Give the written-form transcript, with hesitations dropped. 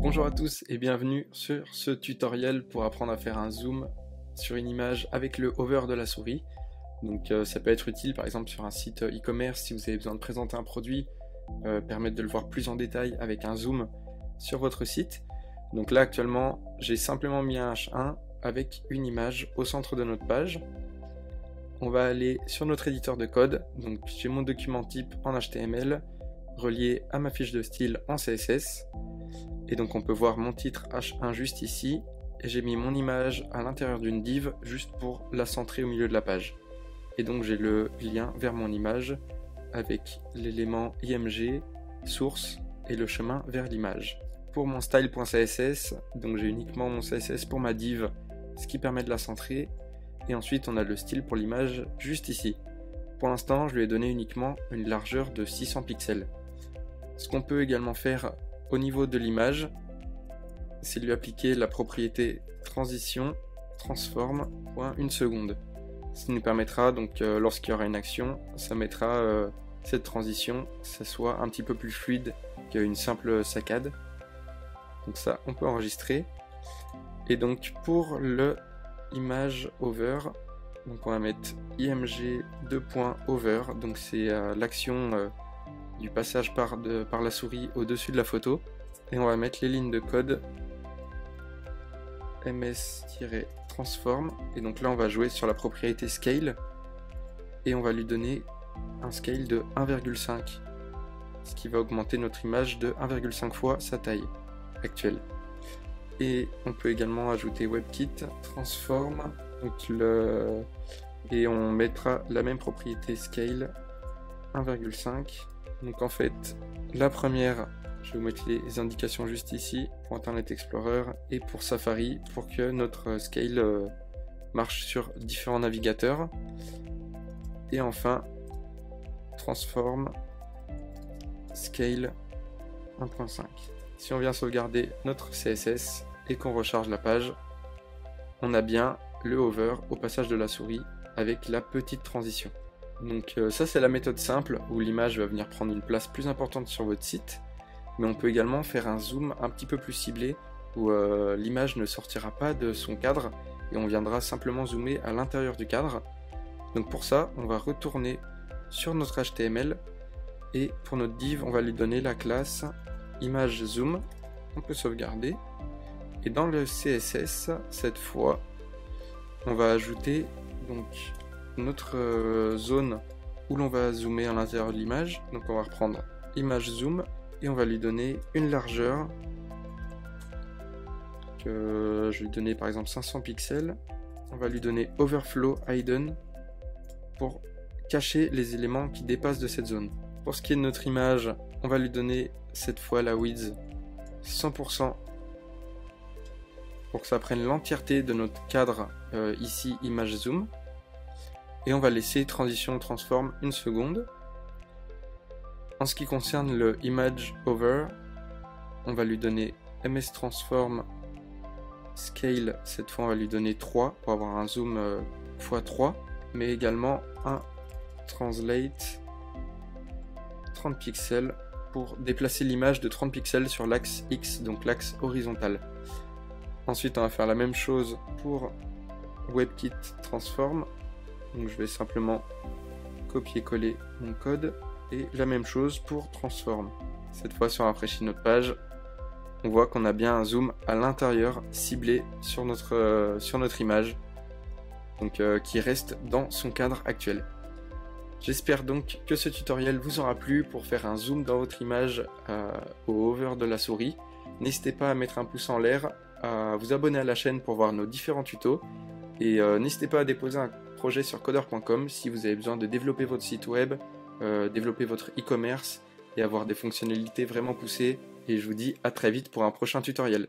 Bonjour à tous et bienvenue sur ce tutoriel pour apprendre à faire un zoom sur une image avec le hover de la souris. Donc ça peut être utile par exemple sur un site e-commerce si vous avez besoin de présenter un produit, permettre de le voir plus en détail avec un zoom sur votre site. Donc là actuellement j'ai simplement mis un H1 avec une image au centre de notre page. On va aller sur notre éditeur de code, donc j'ai mon document type en HTML relié à ma fiche de style en CSS. Et donc on peut voir mon titre H1 juste ici, et j'ai mis mon image à l'intérieur d'une div juste pour la centrer au milieu de la page. Et donc j'ai le lien vers mon image avec l'élément img, source et le chemin vers l'image. Pour mon style.css, donc j'ai uniquement mon CSS pour ma div, ce qui permet de la centrer, et ensuite on a le style pour l'image juste ici. Pour l'instant je lui ai donné uniquement une largeur de 600 pixels. Ce qu'on peut également faire au niveau de l'image, c'est lui appliquer la propriété transition transform .1 seconde. Ce qui nous permettra donc lorsqu'il y aura une action, ça mettra cette transition, ça soit un petit peu plus fluide qu'une simple saccade. Donc ça, on peut enregistrer. Et donc pour le image over, donc on va mettre img 2.over, donc c'est l'action du passage par la souris au-dessus de la photo, et on va mettre les lignes de code ms-transform, et donc là on va jouer sur la propriété scale, et on va lui donner un scale de 1,5, ce qui va augmenter notre image de 1,5 fois sa taille actuelle. Et on peut également ajouter WebKit, transform, donc et on mettra la même propriété scale 1,5. Donc en fait, la première, je vais vous mettre les indications juste ici, pour Internet Explorer et pour Safari, pour que notre scale marche sur différents navigateurs. Et enfin, transform scale 1.5. Si on vient sauvegarder notre CSS et qu'on recharge la page, on a bien le hover au passage de la souris avec la petite transition. Donc ça c'est la méthode simple où l'image va venir prendre une place plus importante sur votre site, mais on peut également faire un zoom un petit peu plus ciblé où l'image ne sortira pas de son cadre et on viendra simplement zoomer à l'intérieur du cadre. Donc pour ça on va retourner sur notre HTML et pour notre div on va lui donner la classe image zoom. On peut sauvegarder et dans le CSS cette fois on va ajouter donc notre zone où l'on va zoomer à l'intérieur de l'image. Donc on va reprendre image zoom et on va lui donner une largeur que je vais lui donner par exemple 500 pixels. On va lui donner overflow hidden pour cacher les éléments qui dépassent de cette zone. Pour ce qui est de notre image, on va lui donner cette fois la width 100% pour que ça prenne l'entièreté de notre cadre ici image zoom. Et on va laisser transition transform une seconde. En ce qui concerne le image over, on va lui donner ms transform scale, cette fois on va lui donner 3 pour avoir un zoom x3, mais également un translate 30 pixels pour déplacer l'image de 30 pixels sur l'axe X, donc l'axe horizontal. Ensuite on va faire la même chose pour WebKit transform. Donc je vais simplement copier-coller mon code et la même chose pour transform. Cette fois si on rafraîchit notre page, on voit qu'on a bien un zoom à l'intérieur ciblé sur notre image, donc qui reste dans son cadre actuel. J'espère donc que ce tutoriel vous aura plu pour faire un zoom dans votre image au hover de la souris. N'hésitez pas à mettre un pouce en l'air, à vous abonner à la chaîne pour voir nos différents tutos, et n'hésitez pas à déposer un projet sur codeur.com si vous avez besoin de développer votre site web, développer votre e-commerce et avoir des fonctionnalités vraiment poussées. Et je vous dis à très vite pour un prochain tutoriel.